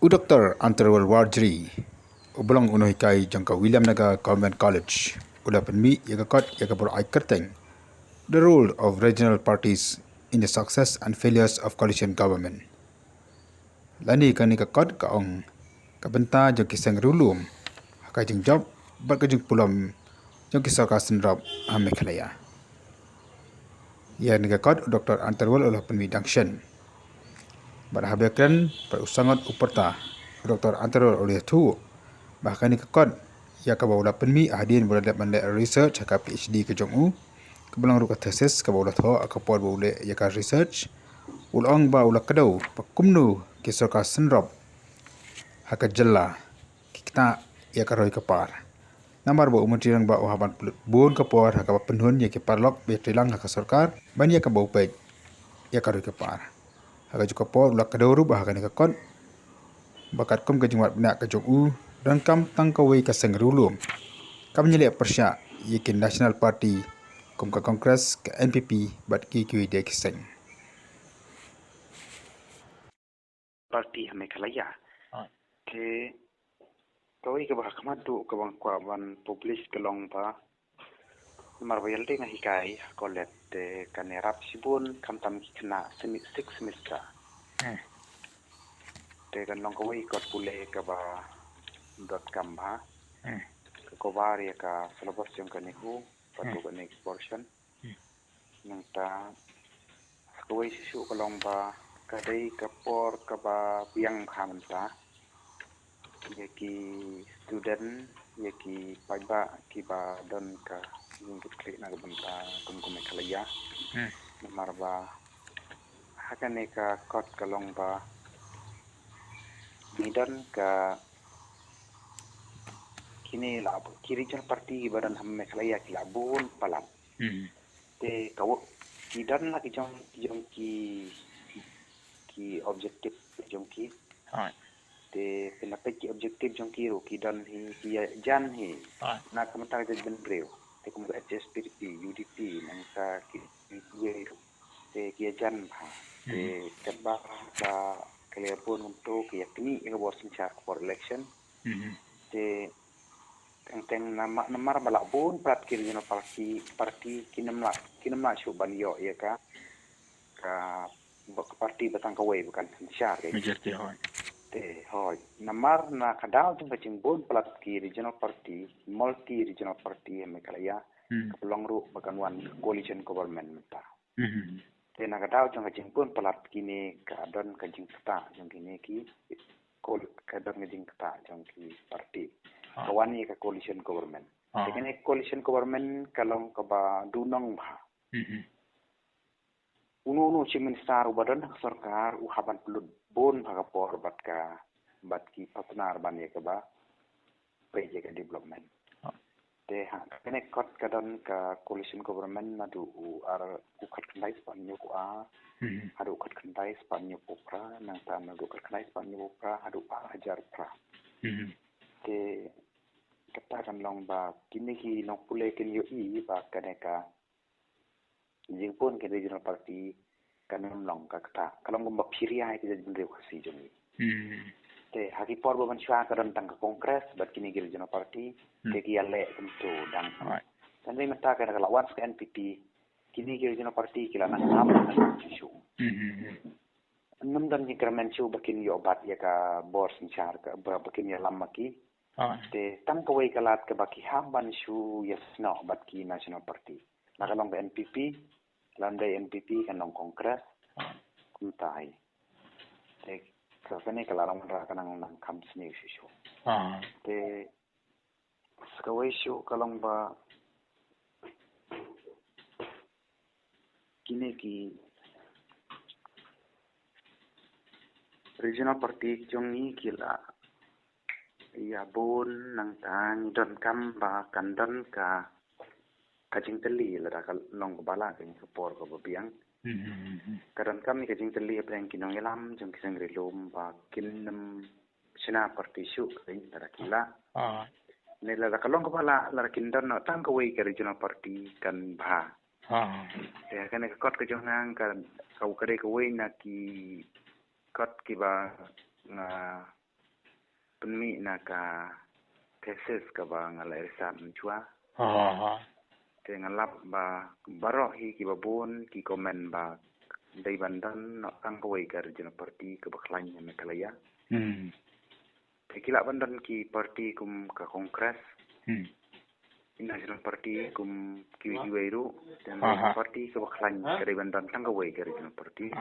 Dr. Antarwal Wardri, Ubulong Unohikai Jangka William Naga Government College, Ulapanmi Yagakot Yagabur Aikerteng, the role of regional parties in the success and failures of coalition government. Lani kani kakot kaong kabenta jang kisang rulum, hakajing job, berkajing pulam jang kisah kasen rob Mekhalaya. Ya nagakot Dr. Antarwal Ulapanmi Dangshen. Berhabiskan perusangan uperta Dr. Antarwal oleh tu bahkan ikut ya kabawla penmi ahdian berada mandai research haka PhD ke jongu kebelang ruka thesis kabawla tho akapor bawle ya ka research ulong ba ula kadau pakumnu kisor ka senrop haka jella kita ya karoi kapar namar ba umatirang ba uhaban bun kapor haka penhun ya ke parlok be trilang haka sarkar ban ya kabau pej ya karoi kapar haka juga por ula kadau ru bahkan ikut bakat kum ke jengwat benak ke jongu dan kam tangkawai ka sengrulum kam nyelek persyak yakin National Party kum ka Kongres ke NPP bat ki de kiseng parti Mekhalaya ke kawai ke bah kamadu ke bang kwaban publish kelong pa marwel de ngahikai kolet de kanerap sibun kamtam kena 6 semester te kan long kawai kot pule ke ba .com ba ke kobar ya ka syllabus yang kaniku patu ka next portion nang ta kawai sisu kelong ba kadai kapor ka ba biang hamanta yaki student yaki paiba kiba don ka yungkit klik na benta kum Mekhalaya namar ba hakane ka kot kalong ba midon ka kini la kiri jan parti badan Mekhalaya kilabun palat te kawo kidan la ki jong ki objektif jong ki te pendapat ki objektif jong ki ro kidan hi ki jan hi na kamata de ben breu te kum HSPDP UDP nang sa ki ye te ki jan ha te kaba ba kale pun untuk yakni yang bos mencak for election te teng namar balak bun prat kiri no parti kinamla syuban yo ya ka parti batang kawai bukan syar ke te hoy namar na kadal tung kacing bun plat ki regional party multi regional party Mekhalaya kapelong ru bakan wan coalition government menta te na kadal tung kacing bun plat kini kadon kajing kata jong kini ki kadon kajing kata jong ki parti kawani ka coalition government tekene coalition government kalong ka ba dunong ba unu chiministar badan sarkar uhaban pelud bon bhaga por bat ki partner ban ye ka ba peje ka development te ha kene kot kadon ka coalition government na du ar ukhat khandai span yo ko hadu ukhat khandai span yo pra nang ta na du ukhat khandai span yo pra hadu hajar pra te katakan long ba kini ki long pule kin yo ba kaneka jingpun ke regional party kanam long ka kata kalong gumba phiria ke jadi bendeu khasi jongi te haki por ban shwa kadan tang kongres bat kini ke regional party ke ki ale tentu dan dai mata ka lawan ke NPP kini ke regional party kila na nam isu num dan increment chu bakin yo bat ya ka bor sinchar ka bakin ya lamaki te tang kawai kalat ke baki hamban shu yes no bat ki national party nakalong ke NPP landai NPP kanong kongres kuntai te kafene kalarang ra kanang nang kam sini shu te skawai shu kalong ba kini ki regional party jongi kila ya bon nang tang don kam ba kandon ka kajing teli la long bala ke support ko biang kadang kami kajing teli plan kinong elam jong kisang relum ba kinam sina party shu ring tarakila ne la kalong ko bala la kindon no tang ko ke regional party kan ba ya kan kot ke jong nang kan kau kare ko na ki kot ki ba na penmi naka tesis ka ba ngala riset menchua te ngalap ba baroh hi ki babun ki komen ba dai bandan nak kang kawai ka regional party ke baklan yang kalaya te kila bandan ki party kum ka kongres national party kum ki wiru dan party ke baklan ka dai bandan kang kawai ka regional party